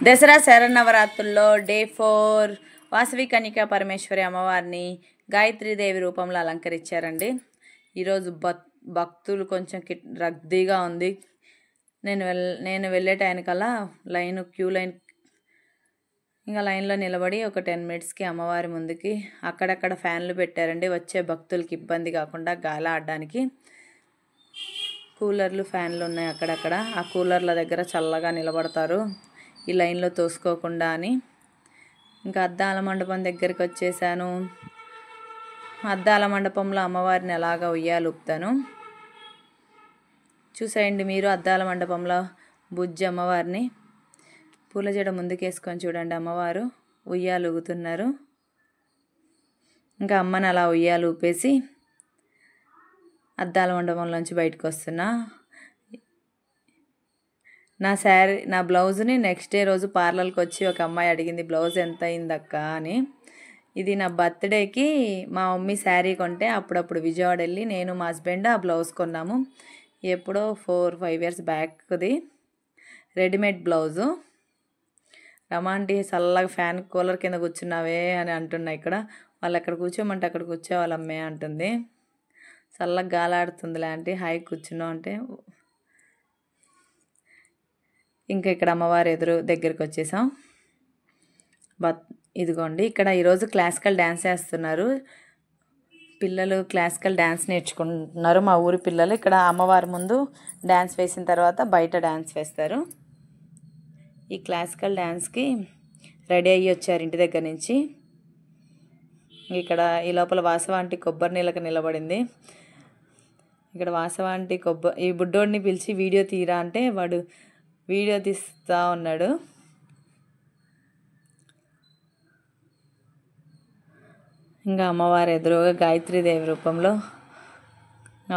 Dasara శరన్నవరాత్రుల్లో day 4 Vasavi Kanyaka Parameshwari అమ్మవారిని గాయత్రీదేవి రూపంలో అలంకరించారండి. ఈరోజు భక్తులు కొంచెం రద్దీగా ఉంది. నేను వెళ్ళే టైంకల్లా క్యూ లైన్ ఇంకా లైన్లో నిలబడి ఒక 10 మినిట్స్కి అమ్మవారి ముందుకి అక్కడక్కడ ఫ్యాన్లు పెట్టారండి. వచ్చే భక్తులకి ఇబ్బంది కాకుండా గాలి ఆడడానికి కూలర్లు ఫ్యాన్లు ఉన్నాయి అక్కడక్కడ. ఆ కూలర్ల దగ్గర చల్లగా నిలబడతారు ఈ లైన్లో తోసుకోకుండా అని. ఇంకా అద్దాల మండపం దగ్గరికి వచ్చేసాను. అద్దాల మండపంలో అమ్మవారిని ఎలాగా ఉయ్యాలుపుతాను చూసేయండి మీరు. అద్దాల మండపంలో బుజ్జి అమ్మవారిని పూల జడ ముందుకేసుకొని చూడండి, అమ్మవారు ఉయ్యాలు ఊగుతున్నారు. ఇంకా అమ్మని అలా ఉయ్యాలు ఊపేసి అద్దాల మండపంలోంచి బయటకు వస్తున్నా. నా బ్లౌజ్ని నెక్స్ట్ డే రోజు పార్లర్కి వచ్చి ఒక అమ్మాయి అడిగింది, బ్లౌజ్ ఎంత అయిందక్క అని. ఇది నా బర్త్డేకి మా మమ్మీ శారీ కొంటే అప్పుడప్పుడు విజయవాడ వెళ్ళి నేను మా హస్బెండ్ ఆ బ్లౌజ్ కొన్నాము. ఎప్పుడో 4-5 ఇయర్స్ బ్యాక్ది రెడీమేడ్ బ్లౌజు. రమాంటి చల్లగా ఫ్యాన్ కూలర్ కింద కూర్చున్నావే అని అంటున్నా. ఇక్కడ వాళ్ళు ఎక్కడ కూర్చోమంటే అక్కడ కూర్చోవాలమ్మే అంటుంది. చల్లగా గాలాడుతుందిలే అంటే హాయి కూర్చున్నాం అంటే. ఇంకా ఇక్కడ అమ్మవారి దగ్గరికి వచ్చేసాం. ఇదిగోండి ఇక్కడ ఈరోజు క్లాసికల్ డ్యాన్స్ వేస్తున్నారు పిల్లలు. క్లాసికల్ డ్యాన్స్ నేర్చుకుంటున్నారు మా ఊరి పిల్లలు. ఇక్కడ అమ్మవారి ముందు డ్యాన్స్ వేసిన తర్వాత బయట డ్యాన్స్ వేస్తారు. ఈ క్లాసికల్ డ్యాన్స్కి రెడీ అయ్యి వచ్చారు ఇంటి దగ్గర నుంచి. ఇక్కడ ఈ లోపల వాసవాంటి కొబ్బరి నీళ్ళకి నిలబడింది. ఇక్కడ వాసవాంటి ఈ బుడ్డోడిని పిలిచి వీడియో తీరా అంటే వాడు వీడియో తీస్తూ ఉన్నాడు. ఇంకా అమ్మవారి ఎదురుగా గాయత్రీదేవి రూపంలో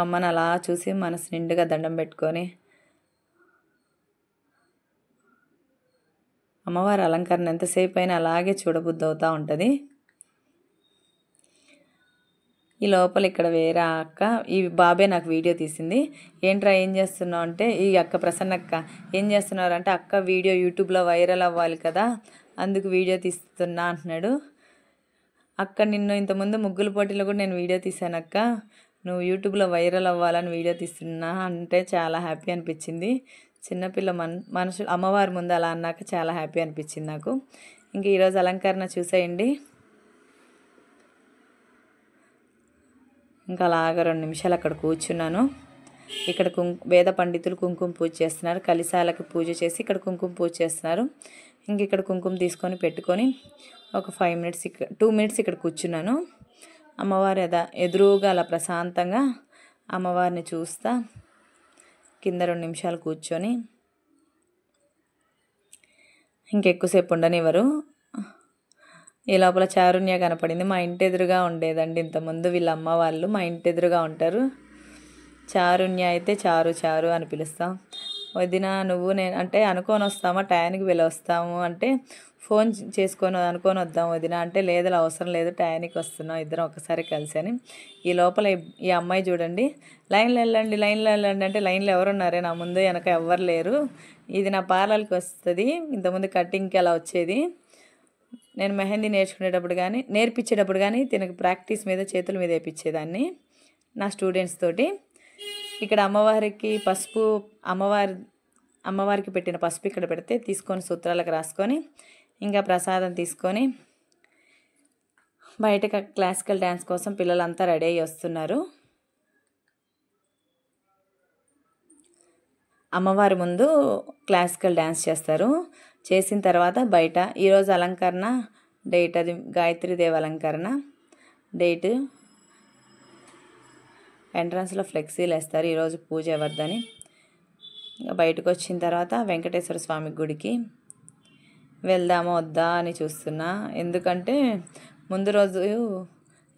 అమ్మని అలా చూసి మనసు నిండుగా దండం పెట్టుకొని అమ్మవారి అలంకరణ ఎంతసేపు అయినా అలాగే చూడబుద్ధి అవుతూ ఉంటుంది. ఈ లోపల ఇక్కడ వేరే అక్క, ఈ బాబే నాకు వీడియో తీసింది. ఏంట్రా ఏం చేస్తున్నావు అంటే, ఈ అక్క ప్రసన్నక్క ఏం చేస్తున్నారు అంటే, అక్క వీడియో యూట్యూబ్లో వైరల్ అవ్వాలి కదా అందుకు వీడియో తీస్తున్నా అంటున్నాడు. అక్క నిన్ను ఇంతకుముందు ముగ్గుల పోటీలో కూడా నేను వీడియో తీశాను అక్క, నువ్వు యూట్యూబ్లో వైరల్ అవ్వాలని వీడియో తీస్తున్నా అంటే చాలా హ్యాపీ అనిపించింది. చిన్నపిల్ల మనుషులు అమ్మవారి ముందు అలా అన్నాక చాలా హ్యాపీ అనిపించింది నాకు. ఇంక ఈరోజు అలంకరణ చూసేయండి. ఇంకా అలాగా 2 నిమిషాలు అక్కడ కూర్చున్నాను. ఇక్కడ వేద పండితులు కుంకుమ పూజ చేస్తున్నారు. కలిశాలకి పూజ చేసి ఇక్కడ కుంకుమ పూజ చేస్తున్నారు. ఇంక ఇక్కడ కుంకుమ తీసుకొని పెట్టుకొని ఒక 5 మినిట్స్ 2 మినిట్స్ ఇక్కడ కూర్చున్నాను. అమ్మవారి ఎదురుగా అలా ప్రశాంతంగా అమ్మవారిని చూస్తా కింద 2 నిమిషాలు కూర్చొని ఇంకెక్కువసేపు ఉండనివ్వరు. ఈ లోపల చారుణ్య కనపడింది. మా ఇంటి ఎదురుగా ఉండేదండి ఇంతకుముందు. వీళ్ళ అమ్మ వాళ్ళు మా ఇంటి ఎదురుగా ఉంటారు. చారుణ్య అయితే చారు అని పిలుస్తాం. వదిన నువ్వు నేను అంటే అనుకొని వస్తామా, టయానికి వెళ్ళి వస్తాము అంటే ఫోన్ చేసుకొని అనుకొని వద్దాం వదిన అంటే, లేదు అవసరం లేదు టయానికి వస్తున్నాం ఇద్దరం ఒకసారి కలిసి అని. ఈ లోపల ఈ అమ్మాయి చూడండి, లైన్లో వెళ్ళండి అంటే లైన్లో ఎవరున్నారే, నా ముందు వెనక ఎవ్వరు లేరు. ఇది నా పార్లర్కి వస్తుంది. ఇంతకుముందు కటింగ్కి అలా వచ్చేది. నేను మెహందీ నేర్పించేటప్పుడు కానీ తినకు ప్రాక్టీస్ మీద చేతుల మీద వేయించేదాన్ని నా స్టూడెంట్స్ తోటి. ఇక్కడ అమ్మవారికి పసుపు అమ్మవారికి పెట్టిన పసుపు ఇక్కడ పెడితే తీసుకొని సూత్రాలకు రాసుకొని ఇంకా ప్రసాదం తీసుకొని బయటకు క్లాసికల్ డ్యాన్స్ కోసం పిల్లలంతా రెడీ అయ్యి వస్తున్నారు. అమ్మవారి ముందు క్లాసికల్ డ్యాన్స్ చేస్తారు. చేసిన తర్వాత బయట ఈరోజు అలంకరణ డేట్, అది గాయత్రీదేవి అలంకరణ డేట్. ఎంట్రన్స్లో ఫ్లెక్సీలు వేస్తారు ఈరోజు పూజ ఎవరిదని. బయటకు వచ్చిన తర్వాత వెంకటేశ్వర స్వామి గుడికి వెళ్దామా వద్దా అని చూస్తున్నా. ఎందుకంటే ముందు రోజు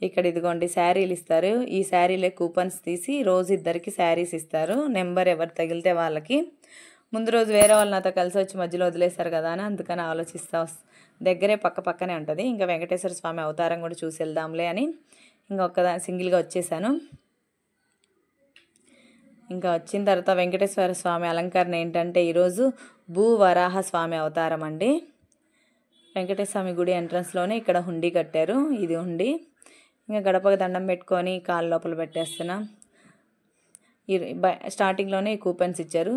ఇక్కడ ఇదిగోండి శారీలు ఇస్తారు. ఈ శారీలే కూపన్స్ తీసి రోజు ఇద్దరికి శారీస్ ఇస్తారు. నెంబర్ ఎవరు తగిలితే వాళ్ళకి. ముందు రోజు వేరే వాళ్ళు నాతో కలిసి వచ్చి మధ్యలో వదిలేశారు కదా అని అందుకని ఆలోచిస్తా. దగ్గరే పక్కనే ఉంటుంది. ఇంకా వెంకటేశ్వర స్వామి అవతారం కూడా చూసి వెళ్దాంలే అని సింగిల్గా వచ్చేసాను. ఇంకా వచ్చిన తర్వాత వెంకటేశ్వర స్వామి అలంకరణ ఏంటంటే ఈరోజు భూవరాహ స్వామి అవతారం అండి. వెంకటేశ్వర స్వామి గుడి ఎంట్రన్స్లోనే ఇక్కడ హుండీ కట్టారు. ఇది హుండీ. ఇంకా గడపకు దండం పెట్టుకొని కాళ్ళ లోపల పెట్టేస్తున్నా. స్టార్టింగ్లోనే ఈ కూపన్స్ ఇచ్చారు.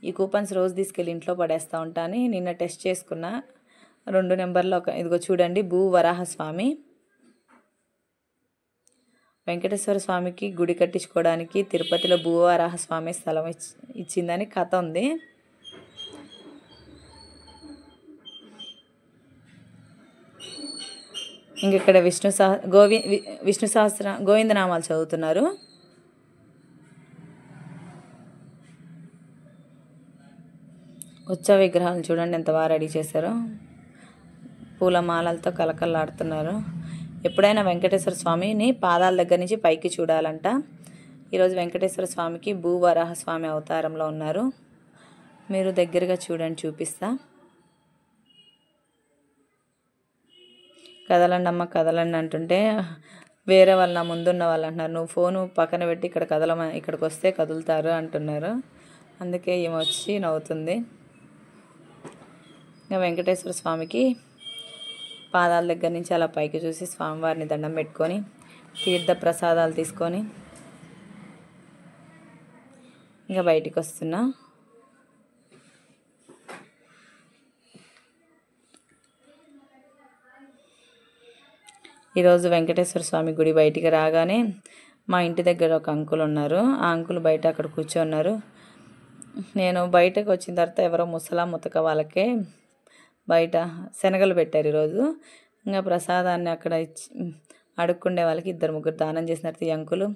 ఈ కూపన్స్ రోజు తీసుకెళ్ళి ఇంట్లో పడేస్తూ ఉంటాను. నిన్న టెస్ట్ చేసుకున్నా. 2 నెంబర్లో ఇదిగో చూడండి, భూవరాహ స్వామి. వెంకటేశ్వర స్వామికి గుడి కట్టించుకోవడానికి తిరుపతిలో భూవరాహ స్వామి స్థలం ఇచ్చిందని కథ ఉంది. ఇంక ఇక్కడ విష్ణు సహస్ర గోవిందనామాలు చదువుతున్నారు. ఉత్సవ విగ్రహాలు చూడండి ఎంత బాగా రెడీ చేశారో. పూలమాలలతో కలకల్లాడుతున్నారు. ఎప్పుడైనా వెంకటేశ్వర స్వామిని పాదాల దగ్గర నుంచి పైకి చూడాలంట. ఈరోజు వెంకటేశ్వర స్వామికి భూవరాహ స్వామి అవతారంలో ఉన్నారు. మీరు దగ్గరగా చూడండి, చూపిస్తా. కదలండి అమ్మ కదలండి అంటుంటే వేరే వాళ్ళ నా ముందున్న వాళ్ళు అంటున్నారు, నువ్వు ఫోను పక్కన పెట్టి ఇక్కడికి వస్తే కదులుతారు అంటున్నారు. అందుకే ఈమె వచ్చి నవ్వుతుంది. ఇంకా వెంకటేశ్వర స్వామికి పాదాల దగ్గర నుంచి అలా పైకి చూసి స్వామివారిని దండం పెట్టుకొని తీర్థ ప్రసాదాలు తీసుకొని ఇంకా బయటికి వస్తున్నా. ఈరోజు వెంకటేశ్వర స్వామి గుడి బయటికి రాగానే మా ఇంటి దగ్గర ఒక అంకుల్ ఉన్నారు. ఆ అంకుల్ బయట అక్కడ కూర్చోన్నారు. నేను బయటకు వచ్చిన తర్వాత ఎవరో ముతక వాళ్ళకే బయట శనగలు పెట్టారు ఈరోజు. ఇంకా ప్రసాదాన్ని అక్కడ అడుక్కుండే వాళ్ళకి 2-3 దానం చేసినట్టు ఈ అంకులు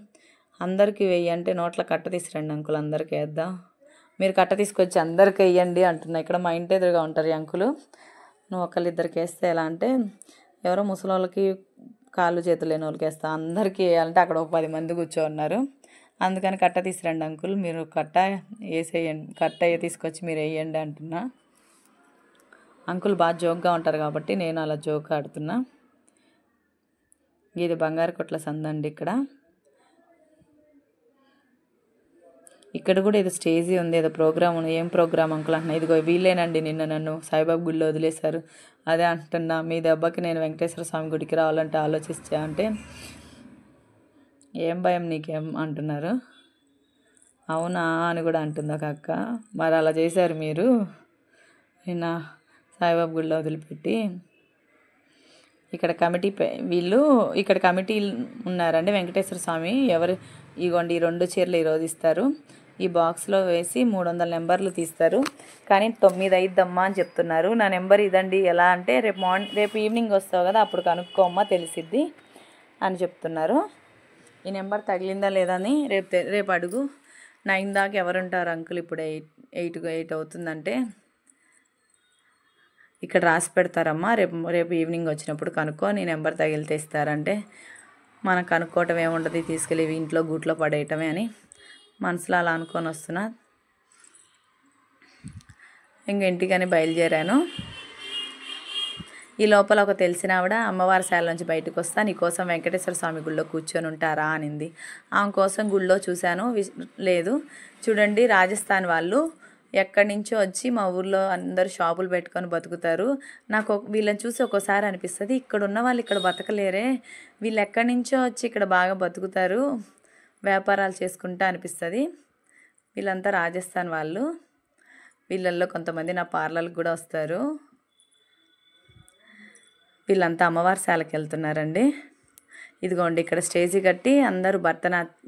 అందరికీ వెయ్యి అంటే నోట్ల కట్ట తీసుకురండి అంకుల్, అందరికీ వేద్దాం. మీరు కట్ట తీసుకొచ్చి అందరికీ వెయ్యండి అంటున్నా. ఇక్కడ మా ఇంటి ఎదురుగా ఉంటారు ఈ అంకులు. నువ్వు ఒకళ్ళిద్దరికి వేస్తే ఎలా అంటే ఎవరో ముసలోళ్ళకి కాళ్ళు చేతులు లేని వాళ్ళకి వేస్తా, అందరికీ వేయాలంటే అక్కడ ఒక 10 మంది కూర్చోన్నారు. అందుకని కట్ట తీసుకురండి అంకుల్, మీరు కట్ట వేసేయండి, కట్ట తీసుకొచ్చి మీరు వేయండి అంటున్నా. అంకుల్ బాగా జోక్గా ఉంటారు కాబట్టి నేను అలా జోక్ ఆడుతున్నా. ఇది బంగారు కొట్ల సందండి. ఇక్కడ కూడా ఏదో స్టేజీ ఉంది, ఏదో ప్రోగ్రామ్ ఉంది. ఏం ప్రోగ్రామ్ అంకుల్ అంటున్నా. ఇదిగో వీళ్ళేనండి నిన్న నన్ను సాయిబాబా గుడిలో వదిలేశారు, అదే అంటున్నా. మీ దెబ్బకి నేను వెంకటేశ్వర స్వామి గుడికి రావాలంటే ఆలోచిస్తా అంటే ఏం భయం నీకేం అంటున్నారు. అవునా అని కూడా అంటుంది ఒక అక్క. మరి అలా చేశారు మీరు నిన్న సాయిబాబా గుడిలో వదిలిపెట్టి. ఇక్కడ కమిటీ ఉన్నారండి. వెంకటేశ్వర స్వామి ఇగోండి ఈ 2 చీరలు ఈరోజు ఇస్తారు. ఈ బాక్స్లో వేసి 300 నెంబర్లు తీస్తారు. కానీ 9 అయిద్దమ్మా అని చెప్తున్నారు. నా నెంబర్ ఇదండి. ఎలా అంటే రేపు ఈవినింగ్ వస్తావు కదా, అప్పుడు కనుక్కోమ్మా తెలిసిద్ది అని చెప్తున్నారు. ఈ నెంబర్ తగిలిందా లేదా అని రేపు అడుగు. 9 దాకా ఎవరుంటారు అంకుల్, ఇప్పుడు 8 అవుతుందంటే ఇక్కడ రాసి పెడతారమ్మా, రేపు ఈవినింగ్ వచ్చినప్పుడు కనుక్కో, నీ నెంబర్ తగిలితే ఇస్తారంటే మనం కనుక్కోవటం ఏముండదు, తీసుకెళ్ళి ఇంట్లో గూట్లో పడేయటమే అని మనసులో అలా అనుకొని వస్తున్నా. ఇంక ఇంటికని బయలుదేరాను. ఈ లోపల ఒక తెలిసిన ఆవిడ అమ్మవారి శాల నుంచి బయటకు వస్తా, నీకోసం వెంకటేశ్వర స్వామి గుళ్ళో కూర్చొని ఉంటారా అనింది. ఆమె కోసం గుళ్ళో చూశాను, లేదు. చూడండి, రాజస్థాన్ వాళ్ళు ఎక్కడి నుంచో వచ్చి మా ఊర్లో అందరూ షాపులు పెట్టుకొని బతుకుతారు. నాకు వీళ్ళని చూసి ఒక్కోసారి అనిపిస్తుంది, ఇక్కడ ఉన్న వాళ్ళు ఇక్కడ బతకలేరే, వీళ్ళు ఎక్కడి నుంచో వచ్చి ఇక్కడ బాగా బతుకుతారు, వ్యాపారాలు చేసుకుంటా అనిపిస్తుంది. వీళ్ళంతా రాజస్థాన్ వాళ్ళు. వీళ్ళల్లో కొంతమంది నా పార్లర్కి కూడా వస్తారు. వీళ్ళంతా అమ్మవారి శాలకి వెళ్తున్నారండి. ఇదిగోండి ఇక్కడ స్టేజీ కట్టి అందరూ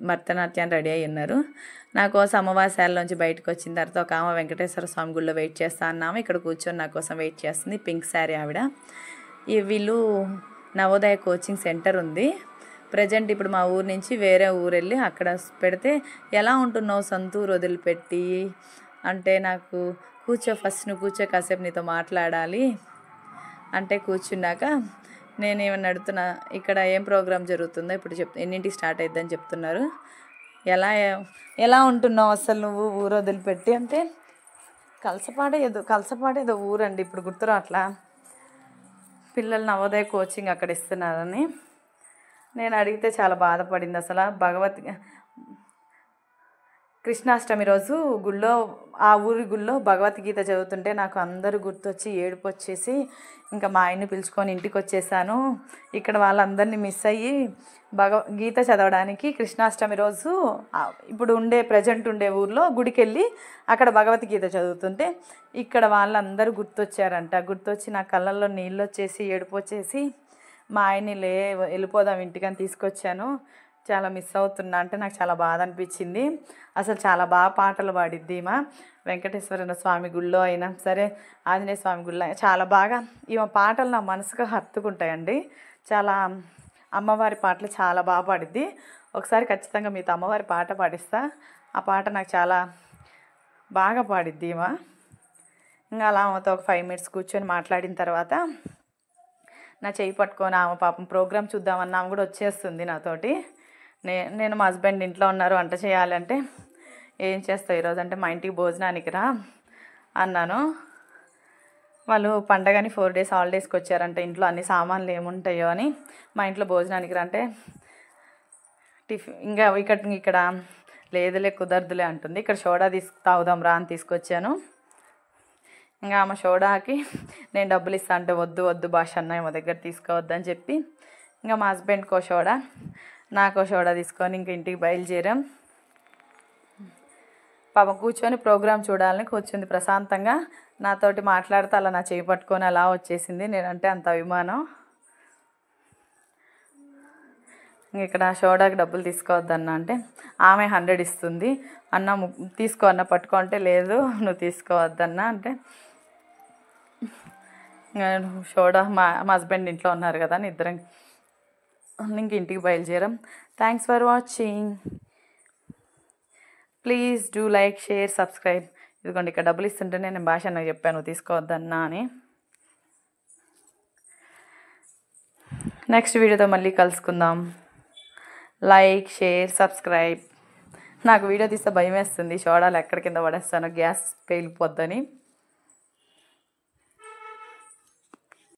భరతనాట్యాన్ని రెడీ అయ్యి ఉన్నారు. నా కోసం అమ్మవారి శాలలోంచి బయటకు వచ్చిన తర్వాత ఒక ఆమె వెంకటేశ్వర స్వామి గుళ్ళో వెయిట్ చేస్తా అన్నాము. ఇక్కడ కూర్చొని నా కోసం వెయిట్ చేస్తుంది, పింక్ శారీ ఆవిడ. వీళ్ళు నవోదయ కోచింగ్ సెంటర్ ఉంది. ప్రజెంట్ ఇప్పుడు మా ఊరు నుంచి వేరే ఊరు వెళ్ళి అక్కడ పెడితే ఎలా ఉంటున్నావు సొంతూరు వదిలిపెట్టి అంటే, నాకు ఫస్ట్ నువ్వు కూర్చో, కాసేపు నీతో మాట్లాడాలి అంటే కూర్చున్నాక నేనేమన్నా అడుగుతున్నా, ఇక్కడ ఏం ప్రోగ్రామ్ జరుగుతుందో ఇప్పుడు ఎన్నింటికి స్టార్ట్ అయిద్దని చెప్తున్నారు. ఎలా ఉంటున్నావు అసలు నువ్వు ఊరు వదిలిపెట్టి అంటే, కలసపాడేదో ఊరండి, ఇప్పుడు గుర్తురా అట్లా. పిల్లలు నవోదయ కోచింగ్ అక్కడ ఇస్తున్నారని నేను అడిగితే చాలా బాధపడింది. అసలు కృష్ణాష్టమి రోజు గుళ్ళో ఆ ఊరి గుళ్ళో భగవద్గీత చదువుతుంటే నాకు అందరూ గుర్తొచ్చి ఏడుపు వచ్చేసి ఇంకా మా ఆయన్ని పిలుచుకొని ఇంటికి వచ్చేసాను. ఇక్కడ వాళ్ళందరినీ మిస్ అయ్యి భగవద్గీత చదవడానికి కృష్ణాష్టమి రోజు ఇప్పుడు ప్రజెంట్ ఉండే ఊర్లో గుడికి వెళ్ళి అక్కడ భగవద్గీత చదువుతుంటే ఇక్కడ వాళ్ళందరూ గుర్తొచ్చారంట. గుర్తొచ్చి నా కళ్ళల్లో నీళ్ళు వచ్చేసి ఏడుపు వచ్చేసి మా ఆయన్ని వెళ్ళిపోదాం ఇంటికని తీసుకొచ్చాను. చాలా మిస్ అవుతున్నా అంటే నాకు చాలా బాధ అనిపించింది. అసలు చాలా బాగా పాటలు పాడిద్ది మా వెంకటేశ్వర స్వామి గుళ్ళో అయినా సరే, ఆంజనేయ స్వామి గుళ్ళో అయినా చాలా బాగా ఈమె పాటలు నా మనసుకు హత్తుకుంటాయండి. చాలా అమ్మవారి పాటలు చాలా బాగా పాడిద్ది. ఒకసారి ఖచ్చితంగా మీతో అమ్మవారి పాట పాడిస్తా. ఆ పాట నాకు చాలా బాగా పాడిద్ది ఈమె. ఇంకా అలా ఆమెతో ఒక 5 minutes కూర్చొని మాట్లాడిన తర్వాత నా చేయి పట్టుకొని ఆమె పాపం ప్రోగ్రామ్ చూద్దామన్నా ఆమె కూడా వచ్చేస్తుంది నాతోటి. నేను మా హస్బెండ్ ఇంట్లో ఉన్నారు, వంట చేయాలంటే ఏం చేస్తావు ఈరోజు అంటే మా ఇంటికి భోజనానికి రా అన్నాను. వాళ్ళు పండగని 4 days హాలిడేస్కి వచ్చారంటే ఇంట్లో అన్ని సామాన్లు ఏముంటాయో అని మా ఇంట్లో భోజనానికి రా అంటే ఇంకా ఇక్కడ లేదులే కుదరదులే అంటుంది. ఇక్కడ సోడా తాగుదాం రా అని తీసుకొచ్చాను. ఇంకా ఆమె సోడాకి నేను డబ్బులు ఇస్తా అంటే వద్దు భాష అన్న మా దగ్గర తీసుకోవద్దని చెప్పి ఇంకా మా హస్బెండ్కో సోడా నాకో సోడా తీసుకొని ఇంక ఇంటికి బయలుదేరాం. పాపం కూర్చొని ప్రోగ్రాం చూడాలని కూర్చుంది ప్రశాంతంగా. నాతోటి మాట్లాడితే అలా నా చేయి పట్టుకొని అలా వచ్చేసింది. నేనంటే అంత అభిమానం. ఇక్కడ సోడాకి డబ్బులు తీసుకోవద్దన్నా అంటే ఆమె 100 ఇస్తుంది. అన్న తీసుకో అన్న పట్టుకో అంటే లేదు నువ్వు తీసుకోవద్దన్నా అంటే సోడా మా హస్బెండ్ ఇంట్లో ఉన్నారు కదా అని ఇద్దరం ఇంక ఇంటికి బయలుదేరాం. Thanks for watching. Please do like, share, subscribe. ఇదిగోండి ఇక్కడ డబ్బులు ఇస్తుంటే నేను భాష నాకు చెప్పాను తీసుకోవద్దన్నా అని. నెక్స్ట్ వీడియోతో మళ్ళీ కలుసుకుందాం. Like, share, subscribe. నాకు వీడియో తీస్తే భయం వేస్తుంది, సోడాలు ఎక్కడి కింద పడేస్తాను గ్యాస్ పేలిపోద్దని.